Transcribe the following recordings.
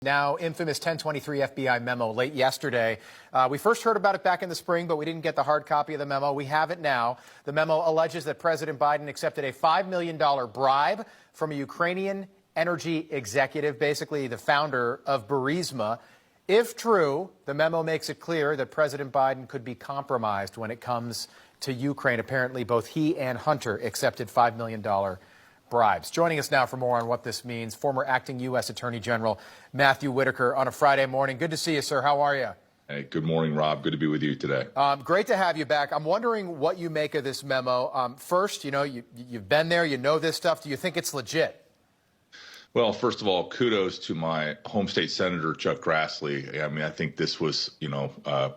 Now infamous 1023 FBI memo late yesterday. We first heard about it back in the spring, but we didn't get the hard copy of the memo. We have it now. The memo alleges that President Biden accepted a $5 million bribe from a Ukrainian energy executive, basically the founder of Burisma. If true, the memo makes it clear that President Biden could be compromised when it comes to Ukraine. Apparently, both he and Hunter accepted $5 million bribes. Joining us now for more on what this means, former acting U.S. Attorney General Matthew Whitaker on a Friday morning. Good to see you, sir. How are you? Hey, good morning, Rob. Good to be with you today. Great to have you back. I'm wondering what you make of this memo. First, you've been there. You know this stuff. Do you think it's legit? Well, first of all, kudos to my home state senator, Chuck Grassley. I mean, I think this was,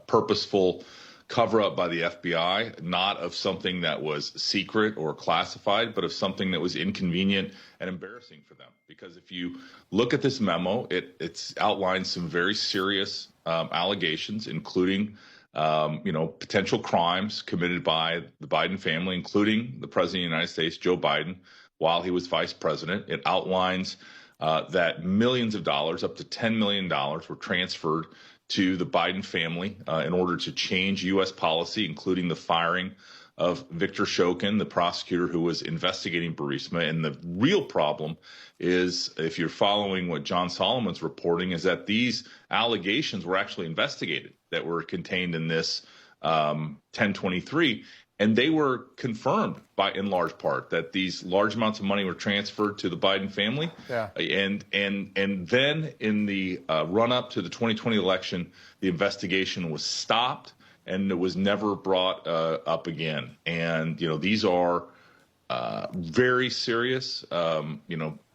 purposeful cover-up by the FBI, not of something that was secret or classified, but of something that was inconvenient and embarrassing for them. Because if you look at this memo, it's outlined some very serious allegations, including, potential crimes committed by the Biden family, including the President of the United States, Joe Biden, while he was vice president. It outlines that millions of dollars, up to $10 million, were transferred to the Biden family in order to change U.S. policy, including the firing of Victor Shokin, the prosecutor who was investigating Burisma. And the real problem is, if you're following what John Solomon's reporting, is that these allegations were actually investigated that were contained in this 1023. And they were confirmed by, in large part, that these large amounts of money were transferred to the Biden family. Yeah. And then in the run-up to the 2020 election, the investigation was stopped and it was never brought up again. And, these are very serious,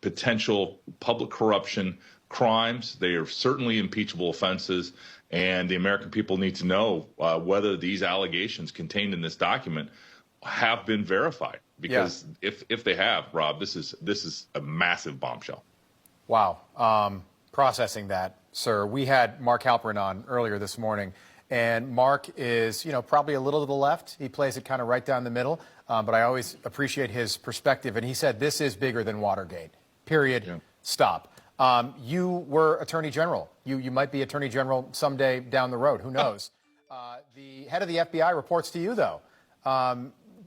potential public corruption crimes. They are certainly impeachable offenses. And the American people need to know whether these allegations contained in this document have been verified. Because if they have, Rob, this is a massive bombshell. Wow. Processing that, sir. We had Mark Halperin on earlier this morning. And Mark is, probably a little to the left. He plays it kind of right down the middle. But I always appreciate his perspective. And he said this is bigger than Watergate. Period. Yeah. Stop. You were Attorney General. You might be Attorney General someday down the road. Who knows? The head of the FBI reports to you, though.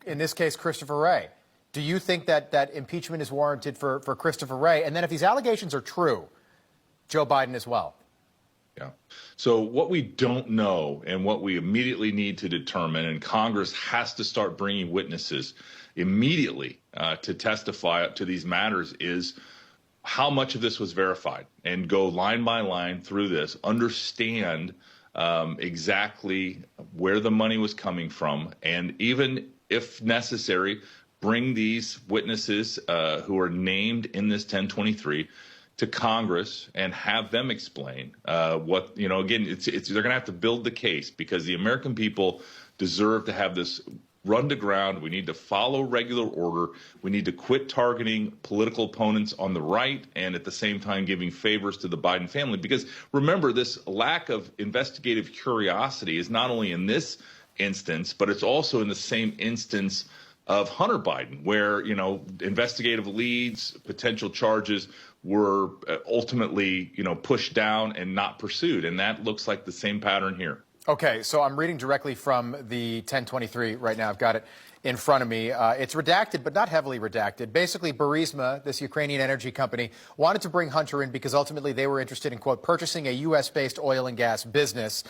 In this case, Christopher Wray. Do you think that impeachment is warranted for Christopher Wray? And then if these allegations are true, Joe Biden as well? Yeah. So what we don't know and what we immediately need to determine, and Congress has to start bringing witnesses immediately to testify to these matters, is how much of this was verified, and go line by line through this, understand exactly where the money was coming from, and even if necessary, bring these witnesses who are named in this 1023 to Congress and have them explain what, again, they're going to have to build the case, because the American people deserve to have this run to ground. We need to follow regular order. We need to quit targeting political opponents on the right and at the same time giving favors to the Biden family. Because remember, this lack of investigative curiosity is not only in this instance, but it's also in the same instance of Hunter Biden, where, investigative leads, potential charges were ultimately, pushed down and not pursued. And that looks like the same pattern here. Okay, so I'm reading directly from the 1023 right now. I've got it in front of me. It's redacted, but not heavily redacted. Basically, Burisma, this Ukrainian energy company, wanted to bring Hunter in because ultimately they were interested in, quote, purchasing a U.S.-based oil and gas business.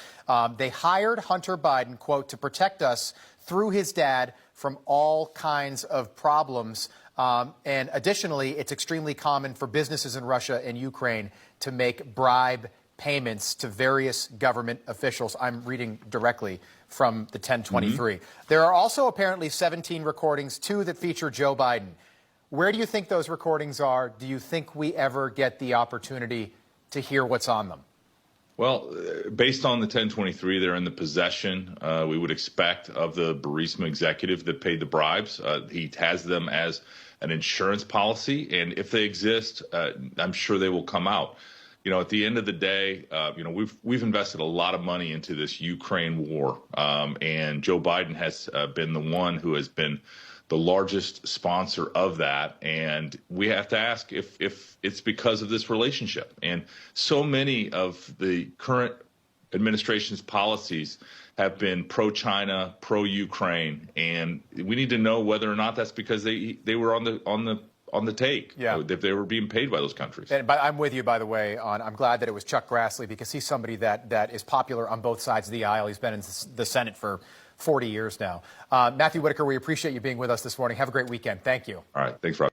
They hired Hunter Biden, quote, to protect us through his dad from all kinds of problems. And additionally, it's extremely common for businesses in Russia and Ukraine to make bribe payments to various government officials. I'm reading directly from the 1023. Mm-hmm. There are also apparently 17 recordings, 2 that feature Joe Biden. Where do you think those recordings are? Do you think we ever get the opportunity to hear what's on them? Well, based on the 1023, they're in the possession, we would expect, of the Burisma executive that paid the bribes. He has them as an insurance policy, and if they exist, I'm sure they will come out. At the end of the day, we've invested a lot of money into this Ukraine war, and Joe Biden has been the one who has been the largest sponsor of that. And we have to ask if it's because of this relationship. And so many of the current administration's policies have been pro-China, pro-Ukraine, and we need to know whether or not that's because they were on the take, if they were being paid by those countries. And I'm with you, by the way, I'm glad that it was Chuck Grassley, because he's somebody that is popular on both sides of the aisle. He's been in the Senate for 40 years now. Matthew Whitaker, we appreciate you being with us this morning. Have a great weekend. Thank you. All right. Thanks, Rob.